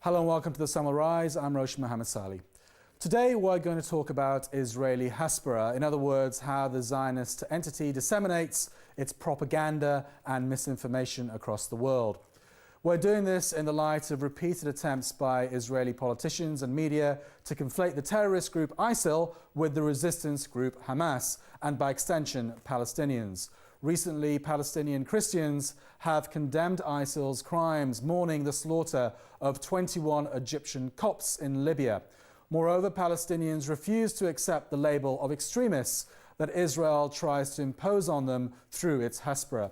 Hello and welcome to the Summer Rise. I'm Roshan Mohammed Salih. Today we're going to talk about Israeli Hasbara, in other words, how the Zionist entity disseminates its propaganda and misinformation across the world. We're doing this in the light of repeated attempts by Israeli politicians and media to conflate the terrorist group ISIL with the resistance group Hamas, and by extension, Palestinians. Recently, Palestinian Christians have condemned ISIL's crimes, mourning the slaughter of 21 Egyptian Copts in Libya. Moreover, Palestinians refuse to accept the label of extremists that Israel tries to impose on them through its Hasbara.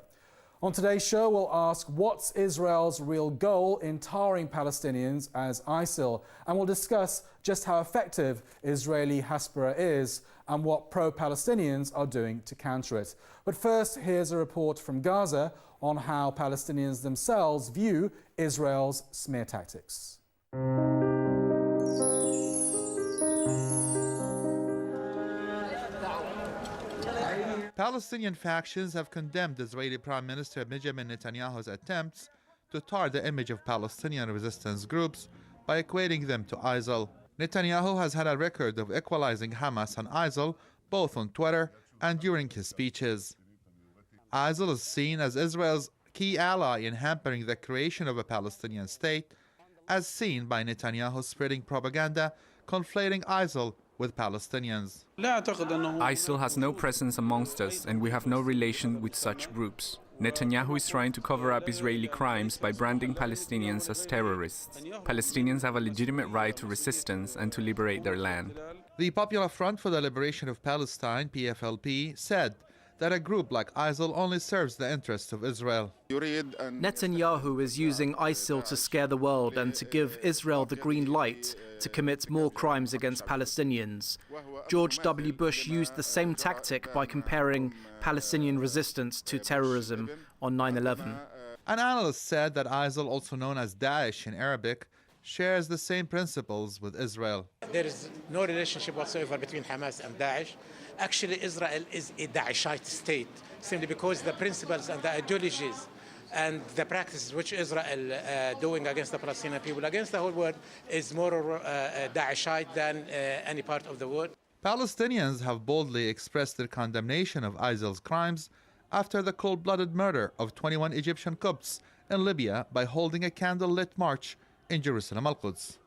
On today's show, we'll ask what's Israel's real goal in tarring Palestinians as ISIL, and we'll discuss just how effective Israeli Hasbara is and what pro-Palestinians are doing to counter it. But first, here's a report from Gaza on how Palestinians themselves view Israel's smear tactics. Palestinian factions have condemned Israeli Prime Minister Benjamin Netanyahu's attempts to tar the image of Palestinian resistance groups by equating them to ISIL. Netanyahu has had a record of equalizing Hamas and ISIL both on Twitter and during his speeches. ISIL is seen as Israel's key ally in hampering the creation of a Palestinian state, as seen by Netanyahu spreading propaganda conflating ISIL with Palestinians. ISIL has no presence amongst us, and we have no relation with such groups. Netanyahu is trying to cover up Israeli crimes by branding Palestinians as terrorists. Palestinians have a legitimate right to resistance and to liberate their land. The Popular Front for the Liberation of Palestine, PFLP, said that a group like ISIL only serves the interests of Israel. Netanyahu is using ISIL to scare the world and to give Israel the green light to commit more crimes against Palestinians. George W. Bush used the same tactic by comparing Palestinian resistance to terrorism on 9/11. An analyst said that ISIL, also known as Daesh in Arabic, shares the same principles with Israel. There is no relationship whatsoever between Hamas and Daesh. Actually, Israel is a Daeshite state, simply because the principles and the ideologies and the practices which Israel doing against the Palestinian people, against the whole world, is more Daeshite than any part of the world. Palestinians have boldly expressed their condemnation of ISIL's crimes after the cold-blooded murder of 21 Egyptian Copts in Libya by holding a candle-lit march in Jerusalem Al-Quds.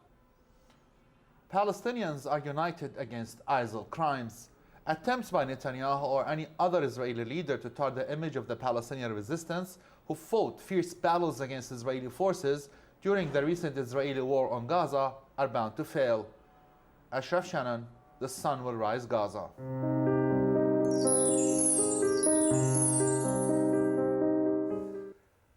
Palestinians are united against ISIL crimes. Attempts by Netanyahu or any other Israeli leader to tar the image of the Palestinian resistance who fought fierce battles against Israeli forces during the recent Israeli war on Gaza are bound to fail. Ashraf Shannon, The Sun Will Rise Gaza.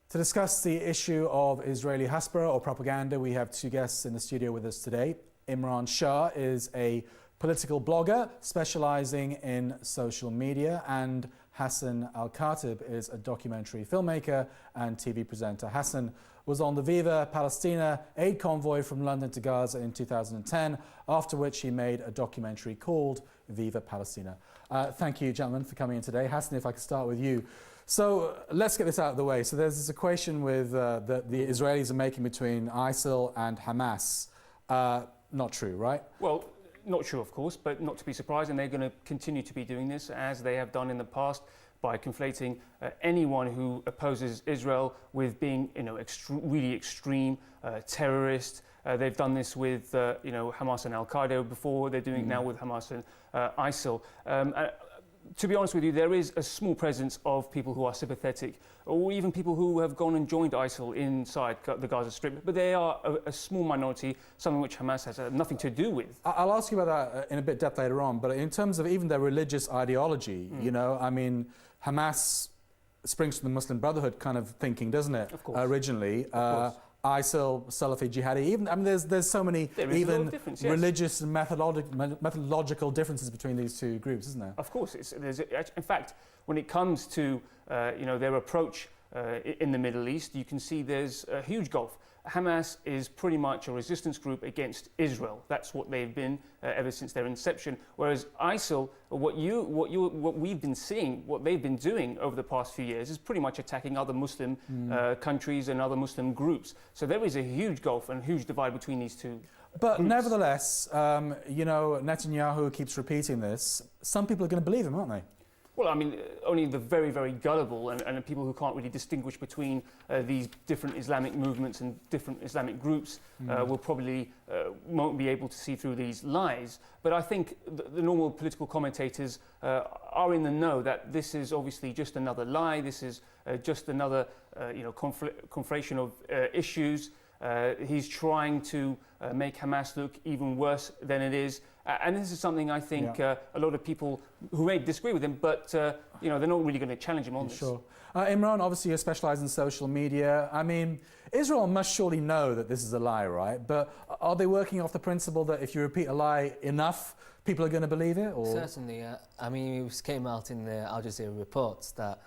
To discuss the issue of Israeli Hasbara or propaganda, we have two guests in the studio with us today. Imran Shah is a political blogger specializing in social media, and Hassan Al-Khatib is a documentary filmmaker and TV presenter. Hassan was on the Viva Palestina aid convoy from London to Gaza in 2010, after which he made a documentary called Viva Palestina. Thank you, gentlemen, for coming in today. Hassan, if I could start with you. So let's get this out of the way. So there's this equation with that the Israelis are making between ISIL and Hamas. Not true, right? Well, not true, of course, but not to be surprised, and they're going to continue to be doing this as they have done in the past by conflating anyone who opposes Israel with being, really extreme terrorist. They've done this with, Hamas and Al-Qaeda before. They're doing it now with Hamas and ISIL. To be honest with you, there is a small presence of people who are sympathetic, or even people who have gone and joined ISIL inside the Gaza Strip, but they are a small minority, something which Hamas has nothing to do with. I'll ask you about that in a bit depth later on, but in terms of even their religious ideology, Hamas springs from the Muslim Brotherhood kind of thinking, doesn't it? Of course. Originally. Of course. ISIL, Salafi, Jihadi, there's so many even religious and methodological differences between these two groups, isn't there? Of course. In fact, when it comes to their approach in the Middle East, you can see there's a huge gulf. Hamas is pretty much a resistance group against Israel. That's what they've been ever since their inception. Whereas ISIL, what we've been seeing, what they've been doing over the past few years is pretty much attacking other Muslim countries and other Muslim groups. So there is a huge gulf and huge divide between these two. But groups. nevertheless, you know, Netanyahu keeps repeating this. Some people are going to believe him, aren't they? Well, I mean, only the very, very gullible and people who can't really distinguish between these different Islamic movements and different Islamic groups will probably won't be able to see through these lies. But I think the normal political commentators are in the know that this is obviously just another lie. This is just another, conflation of issues. He's trying to make Hamas look even worse than it is. And this is something I think a lot of people who may disagree with him, but they're not really going to challenge him on this. Sure. Imran, obviously you're specialised in social media. I mean, Israel must surely know that this is a lie, right? But are they working off the principle that if you repeat a lie enough, people are going to believe it? Or? Certainly. I mean, it came out in the Al Jazeera reports that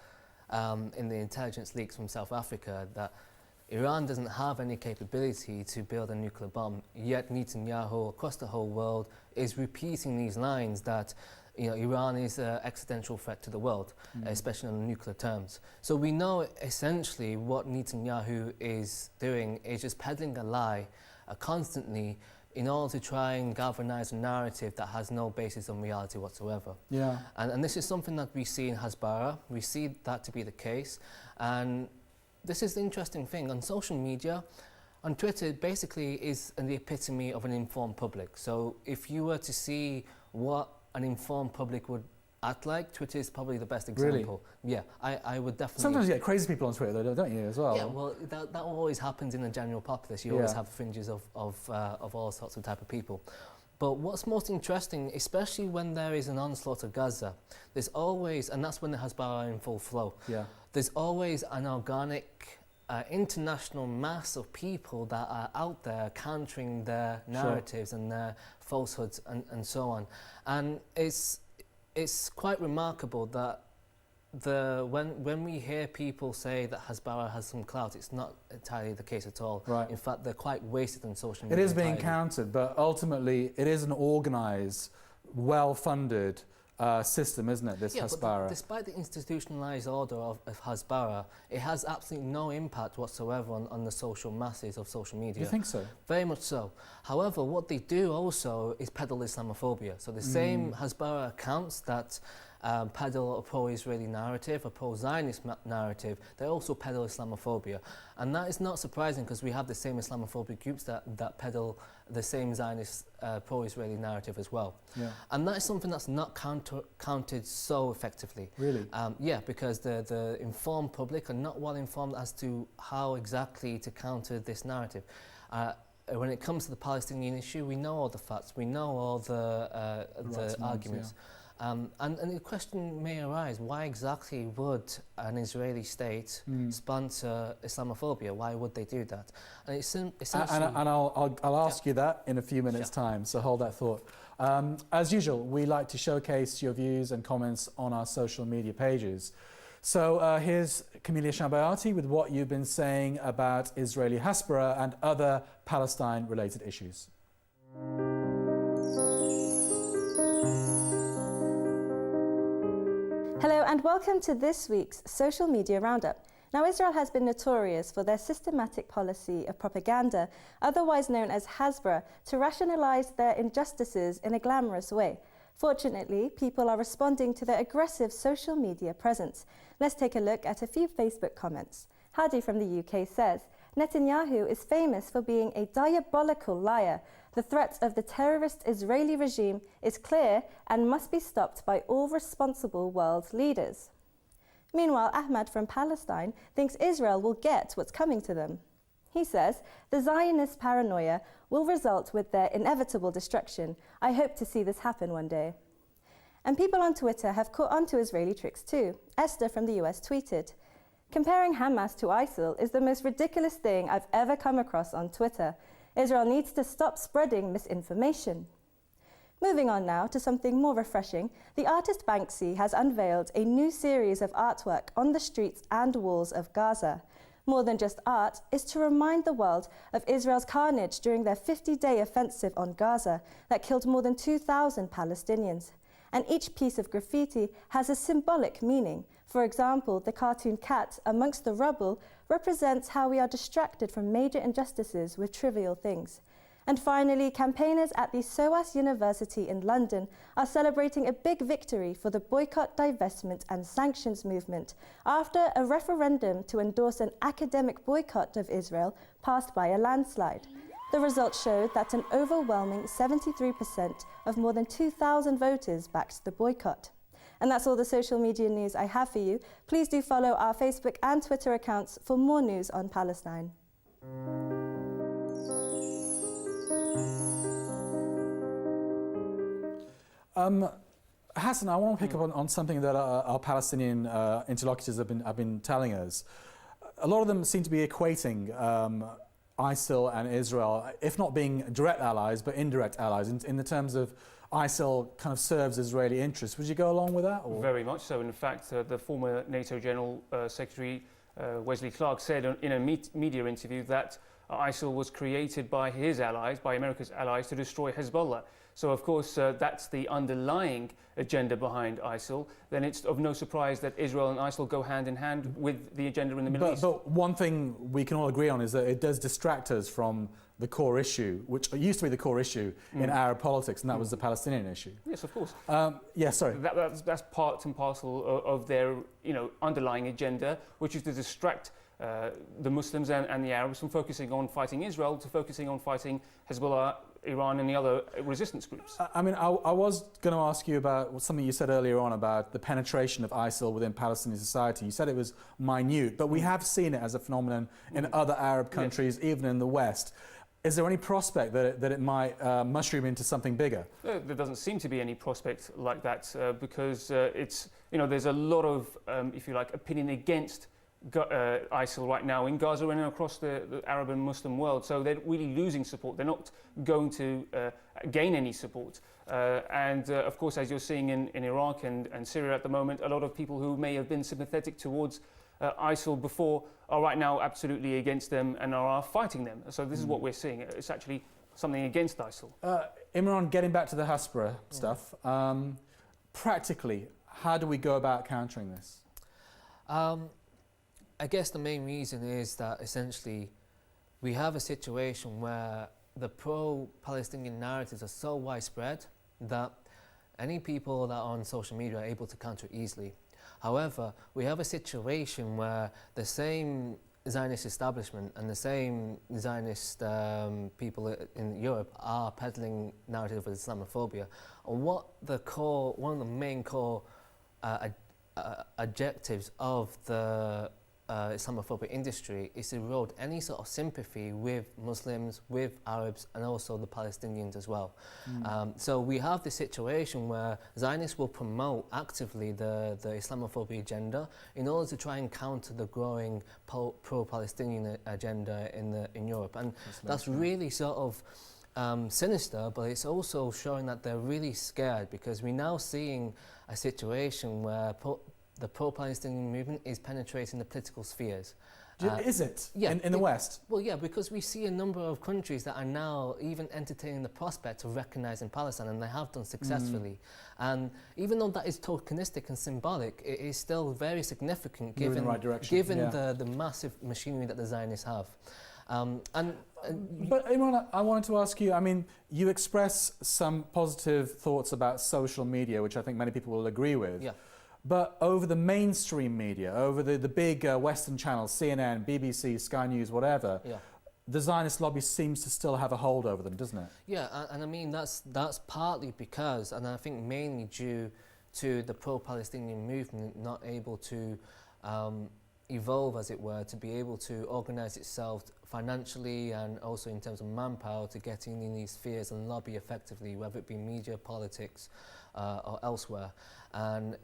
in the intelligence leaks from South Africa that Iran doesn't have any capability to build a nuclear bomb, yet Netanyahu across the whole world is repeating these lines that Iran is an existential threat to the world, especially on nuclear terms. So we know essentially what Netanyahu is doing is just peddling a lie constantly in order to try and galvanize a narrative that has no basis on reality whatsoever. Yeah. And this is something that we see in Hasbara. We see that to be the case. And this is the interesting thing. On social media, on Twitter, it basically is the epitome of an informed public. So if you were to see what an informed public would act like, Twitter is probably the best example. Really? Yeah, I would definitely... Sometimes you get crazy people on Twitter, though, don't you, as well? Yeah, well, that always happens in the general populace. You always have fringes of all sorts of type of people. But what's most interesting, especially when there is an onslaught of Gaza, there's always, and that's when the Hasbara are in full flow, there's always an organic international mass of people that are out there countering their narratives and their falsehoods and so on. And it's quite remarkable that when we hear people say that Hasbara has some clout, it's not entirely the case at all. Right. In fact, they're quite wasted on social media. It is being counted, but ultimately it is an organised, well-funded system, isn't it, this Hasbara? But despite the institutionalised order of Hasbara, it has absolutely no impact whatsoever on the social masses of social media. You think so? Very much so. However, what they do also is peddle Islamophobia. So the same Hasbara accounts that peddle a pro-Israeli narrative, a pro-Zionist narrative, they also peddle Islamophobia. And that is not surprising because we have the same Islamophobic groups that peddle the same Zionist pro-Israeli narrative as well. Yeah. And that is something that's not counted so effectively. Really? Yeah, because the informed public are not well informed as to how exactly to counter this narrative. When it comes to the Palestinian issue, we know all the facts, we know all the arguments. And the question may arise, why exactly would an Israeli state sponsor Islamophobia? Why would they do that? And it's essentially... And I'll ask you that in a few minutes' time, so hold that thought. As usual, we like to showcase your views and comments on our social media pages. So here's Camelia Shambayati with what you've been saying about Israeli Hasbara and other Palestine-related issues. Hello and welcome to this week's Social Media Roundup. Now, Israel has been notorious for their systematic policy of propaganda, otherwise known as Hasbara, to rationalise their injustices in a glamorous way. Fortunately, people are responding to their aggressive social media presence. Let's take a look at a few Facebook comments. Hadi from the UK says, Netanyahu is famous for being a diabolical liar. The threat of the terrorist Israeli regime is clear and must be stopped by all responsible world leaders. Meanwhile, Ahmad from Palestine thinks Israel will get what's coming to them. He says, the Zionist paranoia will result with their inevitable destruction. I hope to see this happen one day. And people on Twitter have caught on to Israeli tricks too. Esther from the US tweeted, comparing Hamas to ISIL is the most ridiculous thing I've ever come across on Twitter. Israel needs to stop spreading misinformation. Moving on now to something more refreshing, the artist Banksy has unveiled a new series of artwork on the streets and walls of Gaza. more than just art, is to remind the world of Israel's carnage during their 50-day offensive on Gaza that killed more than 2,000 Palestinians. And each piece of graffiti has a symbolic meaning. For example, the cartoon cat amongst the rubble represents how we are distracted from major injustices with trivial things. And finally, campaigners at the SOAS University in London are celebrating a big victory for the boycott, divestment and sanctions movement after a referendum to endorse an academic boycott of Israel passed by a landslide. The results showed that an overwhelming 73% of more than 2,000 voters backed the boycott. And that's all the social media news I have for you. Please do follow our Facebook and Twitter accounts for more news on Palestine. Hassan, I want to pick up on something that our Palestinian interlocutors have been telling us. A lot of them seem to be equating ISIL and Israel, if not being direct allies, but indirect allies, in the terms of ISIL kind of serves Israeli interests. Would you go along with that? Or? Very much so. In fact, the former NATO General Secretary Wesley Clark said in a media interview that ISIL was created by his allies, by America's allies, to destroy Hezbollah. So, of course, that's the underlying agenda behind ISIL. Then it's of no surprise that Israel and ISIL go hand in hand with the agenda in the Middle East. But one thing we can all agree on is that it does distract us from the core issue, which used to be the core issue in Arab politics, and that was the Palestinian issue. Yes, of course. Sorry. That's part and parcel of their underlying agenda, which is to distract the Muslims and the Arabs from focusing on fighting Israel to focusing on fighting Hezbollah, Iran and the other resistance groups. I was going to ask you about something you said earlier on about the penetration of ISIL within Palestinian society. You said it was minute, but we have seen it as a phenomenon in other Arab countries, even in the West. Is there any prospect that it might mushroom into something bigger? There doesn't seem to be any prospect like that because there's a lot of, if you like, opinion against ISIL right now in Gaza and across the Arab and Muslim world. So they're really losing support. They're not going to gain any support. Of course, as you're seeing in Iraq and Syria at the moment, a lot of people who may have been sympathetic towards ISIL before are right now absolutely against them and are fighting them. So this is what we're seeing. It's actually something against ISIL. Imran, getting back to the Hasbara stuff, practically, how do we go about countering this? I guess the main reason is that essentially we have a situation where the pro-Palestinian narratives are so widespread that any people that are on social media are able to counter it easily. However, we have a situation where the same Zionist establishment and the same Zionist people in Europe are peddling narrative of Islamophobia. And one of the main core objectives of the Islamophobic industry is to erode any sort of sympathy with Muslims, with Arabs and also the Palestinians as well. So we have this situation where Zionists will promote actively the Islamophobia agenda in order to try and counter the growing pro-Palestinian agenda in Europe. And that's really sort of sinister, but it's also showing that they're really scared because we're now seeing a situation where the pro-Palestinian movement is penetrating the political spheres. Is it? Yeah. In the West? Well, yeah, because we see a number of countries that are now even entertaining the prospect of recognising Palestine, and they have done successfully. And even though that is tokenistic and symbolic, it is still very significant given, in the right direction. the massive machinery that the Zionists have. But Imran, I wanted to ask you, you express some positive thoughts about social media, which I think many people will agree with. Yeah. But over the mainstream media, over the big Western channels, CNN, BBC, Sky News, whatever, the Zionist lobby seems to still have a hold over them, doesn't it? Yeah, and that's partly because, and I think mainly due to the pro-Palestinian movement not able to evolve, as it were, to be able to organise itself financially and also in terms of manpower to get in these spheres and lobby effectively, whether it be media, politics, or elsewhere. And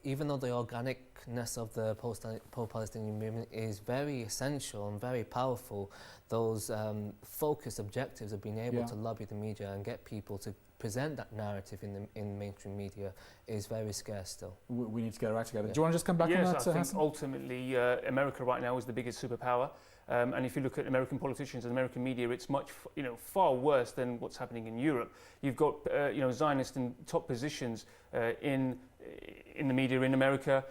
even though the organicness of the pro-Palestinian movement is very essential and very powerful, those focused objectives of being able to lobby the media and get people to present that narrative in mainstream media is very scarce still. We need to get our act together. Do you want to just come back on that, Yes, I think Hassan? ultimately America right now is the biggest superpower. And if you look at American politicians and American media, it's much, far worse than what's happening in Europe. You've got, Zionists in top positions in the media in America.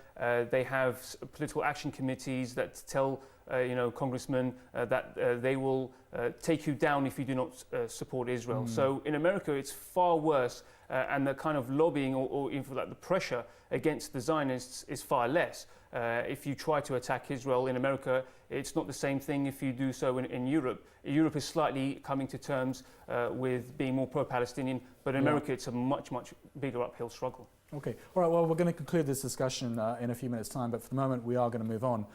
They have political action committees that tell, congressmen that they will take you down if you do not support Israel. So in America, it's far worse, and the kind of lobbying or even like the pressure against the Zionists is far less. If you try to attack Israel in America, it's not the same thing if you do so in Europe. Europe is slightly coming to terms with being more pro-Palestinian, but in America it's a much, much bigger uphill struggle. Okay, all right, well, we're going to conclude this discussion in a few minutes' time, but for the moment we are going to move on.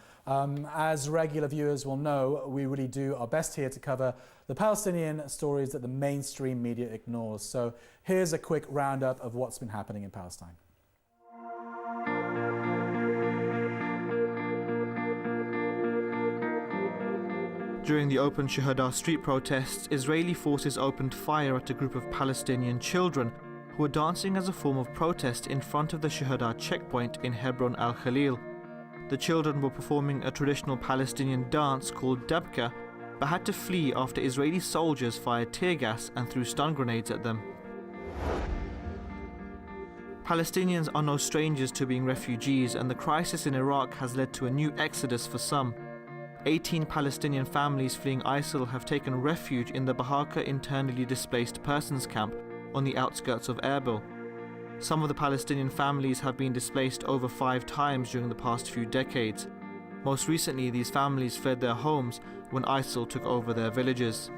As regular viewers will know, we really do our best here to cover the Palestinian stories that the mainstream media ignores. So here's a quick roundup of what's been happening in Palestine. During the Open Shuhada street protests, Israeli forces opened fire at a group of Palestinian children who were dancing as a form of protest in front of the Shuhada checkpoint in Hebron al-Khalil. The children were performing a traditional Palestinian dance called dabka, but had to flee after Israeli soldiers fired tear gas and threw stun grenades at them. Palestinians are no strangers to being refugees, and the crisis in Iraq has led to a new exodus for some. 18 Palestinian families fleeing ISIL have taken refuge in the Bahaka internally displaced persons camp on the outskirts of Erbil. Some of the Palestinian families have been displaced over 5 times during the past few decades. Most recently, these families fled their homes when ISIL took over their villages.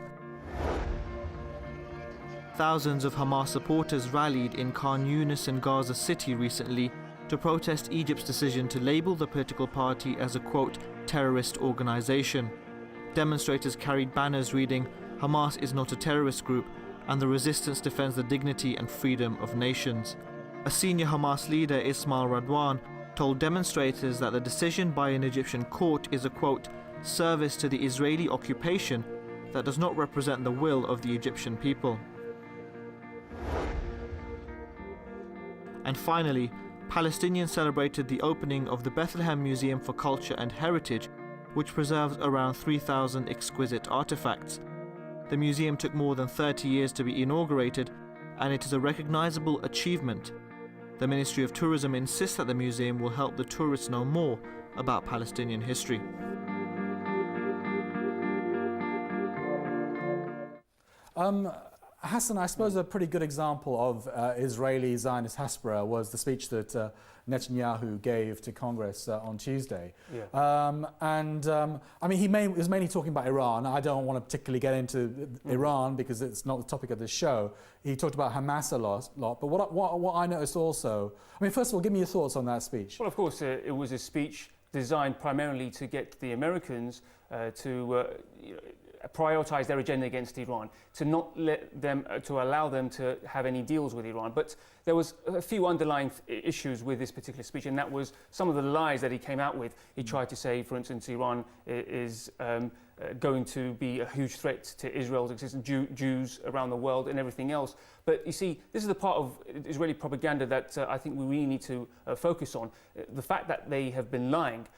Thousands of Hamas supporters rallied in Khan Yunis and Gaza City recently to protest Egypt's decision to label the political party as a, quote, terrorist organization. Demonstrators carried banners reading, "Hamas is not a terrorist group, and the resistance defends the dignity and freedom of nations." A senior Hamas leader, Ismail Radwan, told demonstrators that the decision by an Egyptian court is a, quote, service to the Israeli occupation that does not represent the will of the Egyptian people. And finally, Palestinians celebrated the opening of the Bethlehem Museum for Culture and Heritage, which preserves around 3,000 exquisite artifacts. The museum took more than 30 years to be inaugurated, and it is a recognizable achievement. The Ministry of Tourism insists that the museum will help the tourists know more about Palestinian history. Hassan, I suppose a pretty good example of Israeli Zionist Hasbara was the speech that Netanyahu gave to Congress on Tuesday. Yeah. I mean, he was mainly talking about Iran. I don't want to particularly get into Iran because it's not the topic of this show. He talked about Hamas a lot. But what I noticed also, I mean, first of all, give me your thoughts on that speech. Well, of course, it was a speech designed primarily to get the Americans to prioritize their agenda against Iran, to not let them, to allow them to have any deals with Iran. But there was a few underlying issues with this particular speech, and that was some of the lies that he came out with. He tried to say, for instance, Iran is going to be a huge threat to Israel's existence, Jews around the world and everything else. But you see, this is the part of Israeli propaganda that I think we really need to focus on. The fact that they have been lying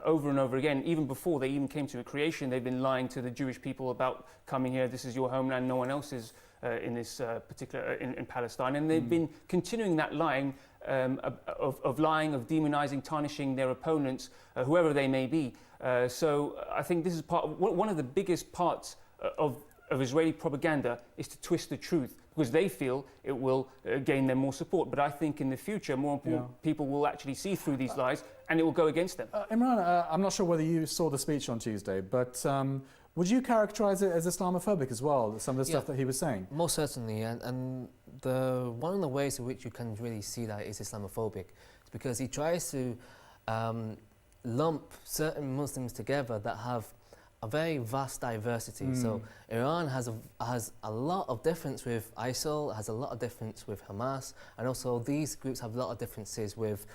over and over again, even before they even came to creation, they've been lying to the Jewish people about coming here, this is your homeland, no one else is in this particular, in Palestine. And they've been continuing that lying, of lying, of demonizing, tarnishing their opponents, whoever they may be. So I think this is one of the biggest parts of Israeli propaganda is to twist the truth, because they feel it will gain them more support. But I think in the future, more people will actually see through these lies, and it will go against them. Imran, I'm not sure whether you saw the speech on Tuesday, but would you characterize it as Islamophobic as well, some of the stuff that he was saying? Most certainly, and one of the ways in which you can really see that is Islamophobic, is because he tries to lump certain Muslims together that have a very vast diversity. So Iran has a lot of difference with ISIL, has a lot of difference with Hamas, and also these groups have a lot of differences with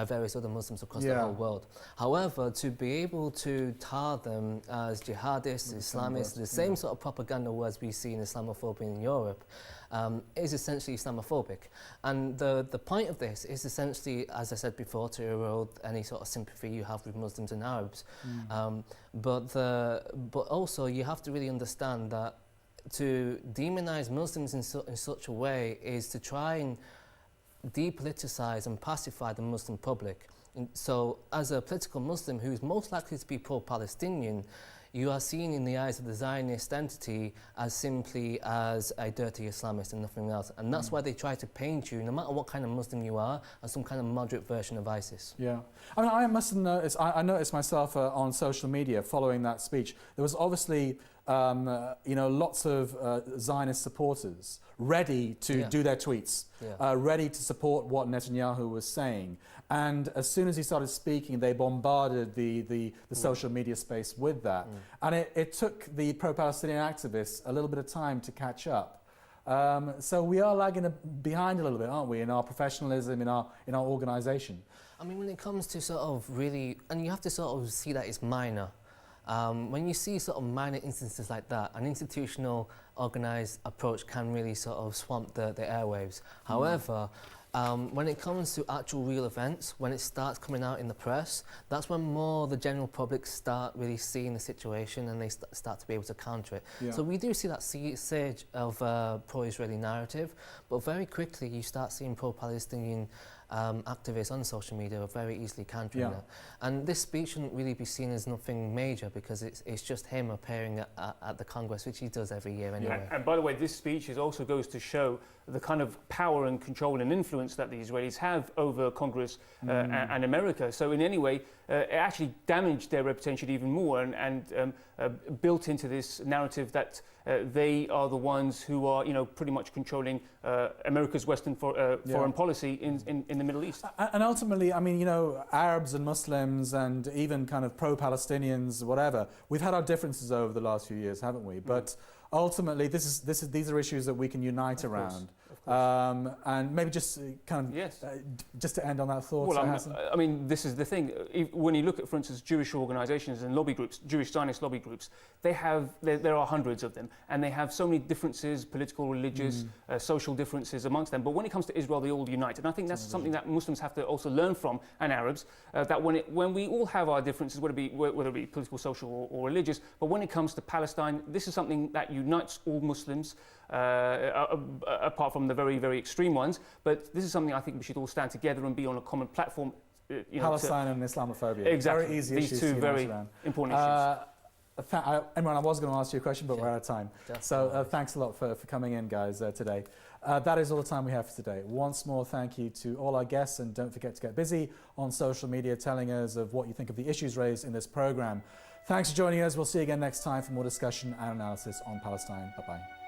various other Muslims across the whole world. However, to be able to tar them as jihadists, Islamists, the same sort of propaganda as we see in Islamophobia in Europe, is essentially Islamophobic. And the point of this is essentially, as I said before, to erode any sort of sympathy you have with Muslims and Arabs. But also you have to really understand that to demonize Muslims in such a way is to try and depoliticize and pacify the Muslim public. And so as a political Muslim who's most likely to be pro-Palestinian, you are seen in the eyes of the Zionist entity as simply as a dirty Islamist and nothing else. And that's why they try to paint you, no matter what kind of Muslim you are, as some kind of moderate version of ISIS. Yeah. I mean, I must have noticed, I noticed myself on social media following that speech, there was obviously lots of Zionist supporters ready to do their tweets, ready to support what Netanyahu was saying. And as soon as he started speaking, they bombarded the social media space with that. And it took the pro-Palestinian activists a little bit of time to catch up. So we are lagging behind a little bit, aren't we, in our professionalism, in our organisation. I mean, when it comes to sort of really, and you have to sort of see that it's minor. When you see sort of minor instances like that, an institutional, organised approach can really sort of swamp the airwaves. However, when it comes to actual real events, when it starts coming out in the press, that's when more the general public start really seeing the situation and they start to be able to counter it. Yeah. So we do see that surge of pro-Israeli narrative, but very quickly you start seeing pro-Palestinian activists on social media are very easily countering that. And this speech shouldn't really be seen as nothing major because it's just him appearing at the Congress, which he does every year anyway. And by the way, this speech also goes to show the kind of power and control and influence that the Israelis have over Congress and America. So in any way, it actually damaged their reputation even more and built into this narrative that they are the ones who are, pretty much controlling America's Western foreign policy in the Middle East. And ultimately, I mean, Arabs and Muslims and even kind of pro-Palestinians, whatever, we've had our differences over the last few years, haven't we? But ultimately, these are issues that we can unite around. And maybe just kind of just to end on that thought. Well, I mean, this is the thing. When you look at, for instance, Jewish organisations and lobby groups, Jewish Zionist lobby groups, there are hundreds of them, and they have so many differences, political, religious, social differences amongst them. But when it comes to Israel, they all unite, and I think that's something that Muslims have to also learn from, and Arabs, that when we all have our differences, whether it be political, social, or religious, but when it comes to Palestine, this is something that unites all Muslims. Apart from the very, very extreme ones, but this is something I think we should all stand together and be on a common platform. Palestine and Islamophobia. Exactly. Very easy These issues two very important issues. Imran, I was going to ask you a question, but we're out of time. So thanks a lot for coming in, guys, today. That is all the time we have for today. Once more, thank you to all our guests, and don't forget to get busy on social media telling us of what you think of the issues raised in this programme. Thanks for joining us. We'll see you again next time for more discussion and analysis on Palestine. Bye-bye.